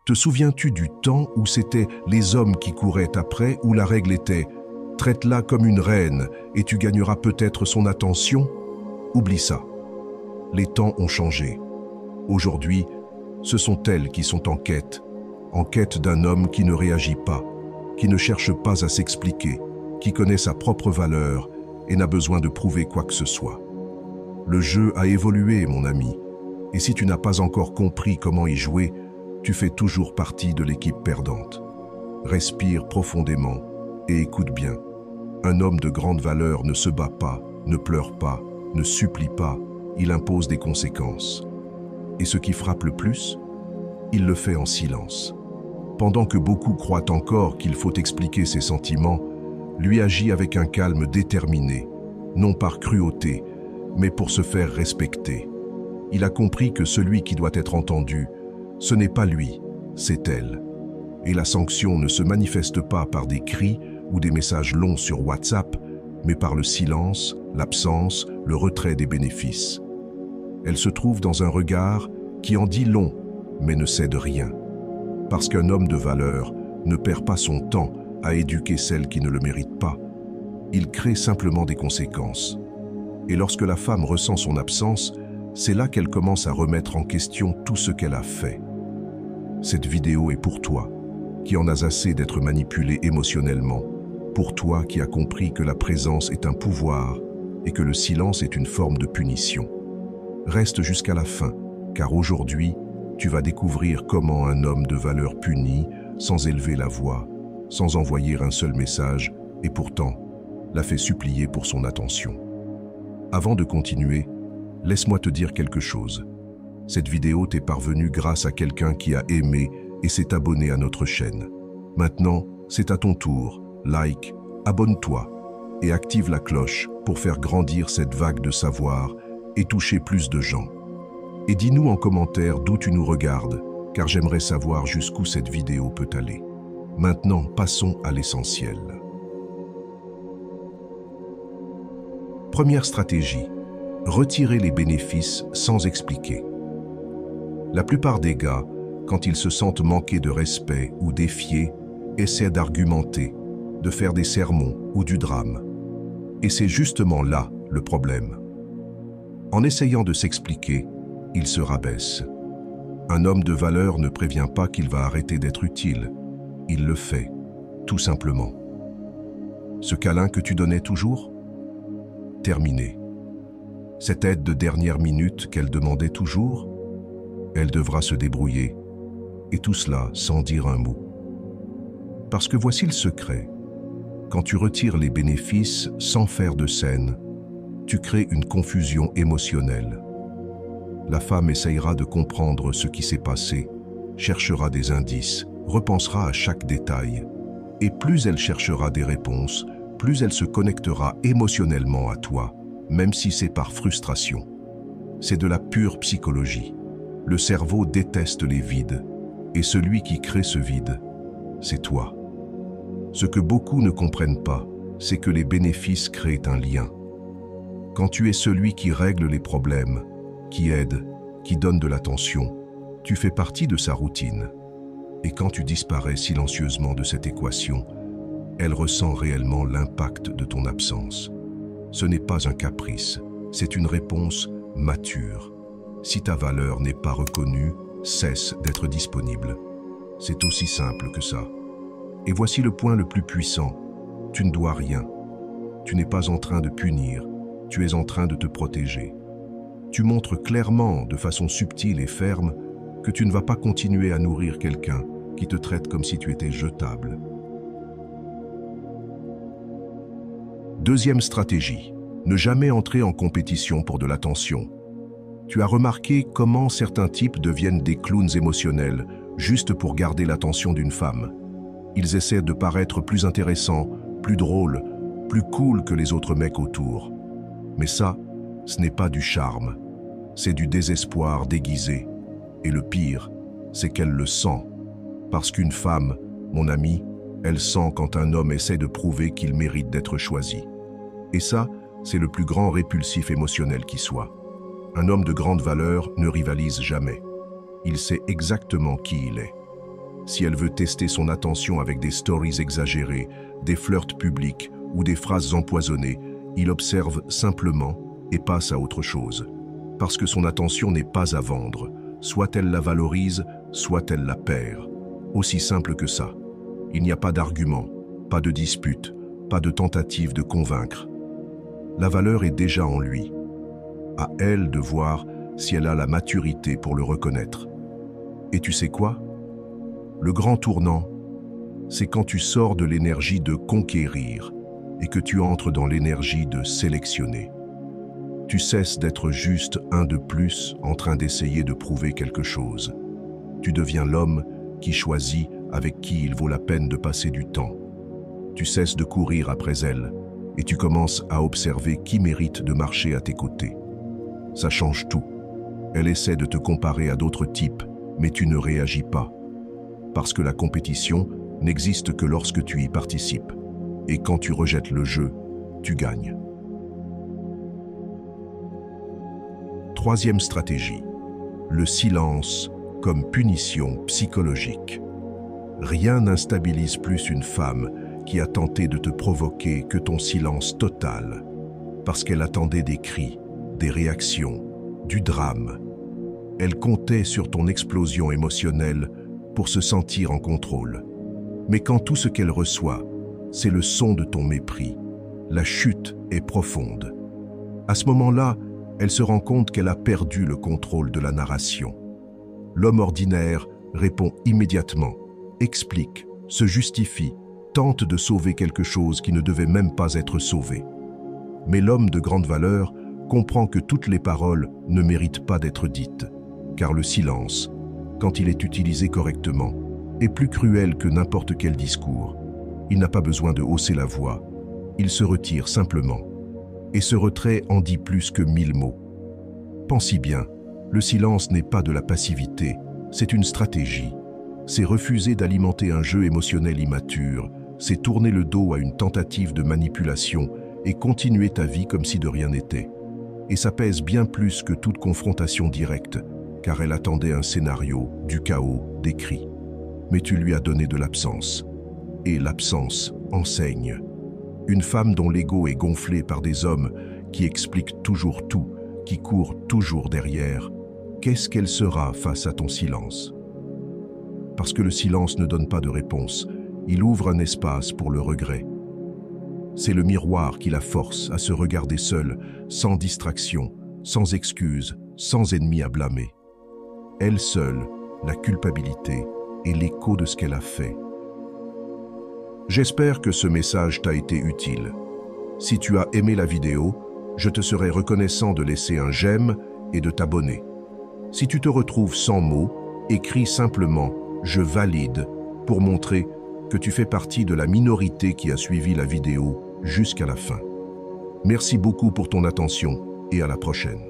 Te souviens-tu du temps où c'étaient les hommes qui couraient après, où la règle était « traite-la comme une reine et tu gagneras peut-être son attention » Oublie ça. Les temps ont changé. Aujourd'hui, ce sont elles qui sont en quête d'un homme qui ne réagit pas, qui ne cherche pas à s'expliquer, qui connaît sa propre valeur et n'a besoin de prouver quoi que ce soit. Le jeu a évolué, mon ami, et si tu n'as pas encore compris comment y jouer, tu fais toujours partie de l'équipe perdante. Respire profondément et écoute bien. Un homme de grande valeur ne se bat pas, ne pleure pas, ne supplie pas, il impose des conséquences. Et ce qui frappe le plus, il le fait en silence. Pendant que beaucoup croient encore qu'il faut expliquer ses sentiments, lui agit avec un calme déterminé, non par cruauté, mais pour se faire respecter. Il a compris que celui qui doit être entendu, ce n'est pas lui, c'est elle. Et la sanction ne se manifeste pas par des cris ou des messages longs sur WhatsApp, mais par le silence, l'absence, le retrait des bénéfices. Elle se trouve dans un regard qui en dit long, mais ne cède rien. Parce qu'un homme de valeur ne perd pas son temps à éduquer celle qui ne le mérite pas. Il crée simplement des conséquences. Et lorsque la femme ressent son absence, c'est là qu'elle commence à remettre en question tout ce qu'elle a fait. Cette vidéo est pour toi, qui en as assez d'être manipulé émotionnellement, pour toi qui as compris que la présence est un pouvoir et que le silence est une forme de punition. Reste jusqu'à la fin, car aujourd'hui, tu vas découvrir comment un homme de valeur punit, sans élever la voix, sans envoyer un seul message, et pourtant, l'a fait supplier pour son attention. Avant de continuer, laisse-moi te dire quelque chose. Cette vidéo t'est parvenue grâce à quelqu'un qui a aimé et s'est abonné à notre chaîne. Maintenant, c'est à ton tour. Like, abonne-toi et active la cloche pour faire grandir cette vague de savoir et toucher plus de gens. Et dis-nous en commentaire d'où tu nous regardes, car j'aimerais savoir jusqu'où cette vidéo peut aller. Maintenant, passons à l'essentiel. Première stratégie, retirer les bénéfices sans expliquer. La plupart des gars, quand ils se sentent manquer de respect ou défiés, essaient d'argumenter, de faire des sermons ou du drame. Et c'est justement là le problème. En essayant de s'expliquer, il se rabaisse. Un homme de valeur ne prévient pas qu'il va arrêter d'être utile. Il le fait, tout simplement. Ce câlin que tu donnais toujours? Terminé. Cette aide de dernière minute qu'elle demandait toujours? Elle devra se débrouiller. Et tout cela sans dire un mot. Parce que voici le secret. Quand tu retires les bénéfices sans faire de scène, tu crées une confusion émotionnelle. La femme essayera de comprendre ce qui s'est passé, cherchera des indices, repensera à chaque détail. Et plus elle cherchera des réponses, plus elle se connectera émotionnellement à toi, même si c'est par frustration. C'est de la pure psychologie. Le cerveau déteste les vides, et celui qui crée ce vide, c'est toi. Ce que beaucoup ne comprennent pas, c'est que les bénéfices créent un lien. Quand tu es celui qui règle les problèmes, qui aide, qui donne de l'attention, tu fais partie de sa routine. Et quand tu disparais silencieusement de cette équation, elle ressent réellement l'impact de ton absence. Ce n'est pas un caprice, c'est une réponse mature. Si ta valeur n'est pas reconnue, cesse d'être disponible. C'est aussi simple que ça. Et voici le point le plus puissant. Tu ne dois rien. Tu n'es pas en train de punir, tu es en train de te protéger. Tu montres clairement, de façon subtile et ferme, que tu ne vas pas continuer à nourrir quelqu'un qui te traite comme si tu étais jetable. Deuxième stratégie, ne jamais entrer en compétition pour de l'attention. Tu as remarqué comment certains types deviennent des clowns émotionnels juste pour garder l'attention d'une femme. Ils essaient de paraître plus intéressants, plus drôles, plus cool que les autres mecs autour. Mais ça, ce n'est pas du charme, c'est du désespoir déguisé. Et le pire, c'est qu'elle le sent. Parce qu'une femme, mon ami, elle sent quand un homme essaie de prouver qu'il mérite d'être choisi. Et ça, c'est le plus grand répulsif émotionnel qui soit. Un homme de grande valeur ne rivalise jamais. Il sait exactement qui il est. Si elle veut tester son attention avec des stories exagérées, des flirts publics ou des phrases empoisonnées, il observe simplement et passe à autre chose. Parce que son attention n'est pas à vendre, soit elle la valorise, soit elle la perd. Aussi simple que ça. Il n'y a pas d'argument, pas de dispute, pas de tentative de convaincre. La valeur est déjà en lui. À elle de voir si elle a la maturité pour le reconnaître. Et tu sais quoi? Le grand tournant, c'est quand tu sors de l'énergie de conquérir et que tu entres dans l'énergie de sélectionner. Tu cesses d'être juste un de plus en train d'essayer de prouver quelque chose. Tu deviens l'homme qui choisit avec qui il vaut la peine de passer du temps. Tu cesses de courir après elle et tu commences à observer qui mérite de marcher à tes côtés. Ça change tout. Elle essaie de te comparer à d'autres types, mais tu ne réagis pas. Parce que la compétition n'existe que lorsque tu y participes. Et quand tu rejettes le jeu, tu gagnes. Troisième stratégie, le silence comme punition psychologique. Rien n'instabilise plus une femme qui a tenté de te provoquer que ton silence total, parce qu'elle attendait des cris, des réactions, du drame. Elle comptait sur ton explosion émotionnelle pour se sentir en contrôle. Mais quand tout ce qu'elle reçoit, c'est le son de ton mépris, la chute est profonde. À ce moment-là, elle se rend compte qu'elle a perdu le contrôle de la narration. L'homme ordinaire répond immédiatement, explique, se justifie, tente de sauver quelque chose qui ne devait même pas être sauvé. Mais l'homme de grande valeur comprend que toutes les paroles ne méritent pas d'être dites, car le silence, quand il est utilisé correctement, est plus cruel que n'importe quel discours. Il n'a pas besoin de hausser la voix, il se retire simplement. Et ce retrait en dit plus que 1000 mots. Pense-y bien, le silence n'est pas de la passivité, c'est une stratégie. C'est refuser d'alimenter un jeu émotionnel immature, c'est tourner le dos à une tentative de manipulation et continuer ta vie comme si de rien n'était. Et ça pèse bien plus que toute confrontation directe, car elle attendait un scénario, du chaos, des cris. Mais tu lui as donné de l'absence. Et l'absence enseigne. Une femme dont l'ego est gonflé par des hommes qui expliquent toujours tout, qui courent toujours derrière, qu'est-ce qu'elle sera face à ton silence? Parce que le silence ne donne pas de réponse, il ouvre un espace pour le regret. C'est le miroir qui la force à se regarder seule, sans distraction, sans excuse, sans ennemi à blâmer. Elle seule, la culpabilité et l'écho de ce qu'elle a fait. J'espère que ce message t'a été utile. Si tu as aimé la vidéo, je te serai reconnaissant de laisser un j'aime et de t'abonner. Si tu te retrouves sans mots, écris simplement « Je valide » pour montrer que tu fais partie de la minorité qui a suivi la vidéo jusqu'à la fin. Merci beaucoup pour ton attention et à la prochaine.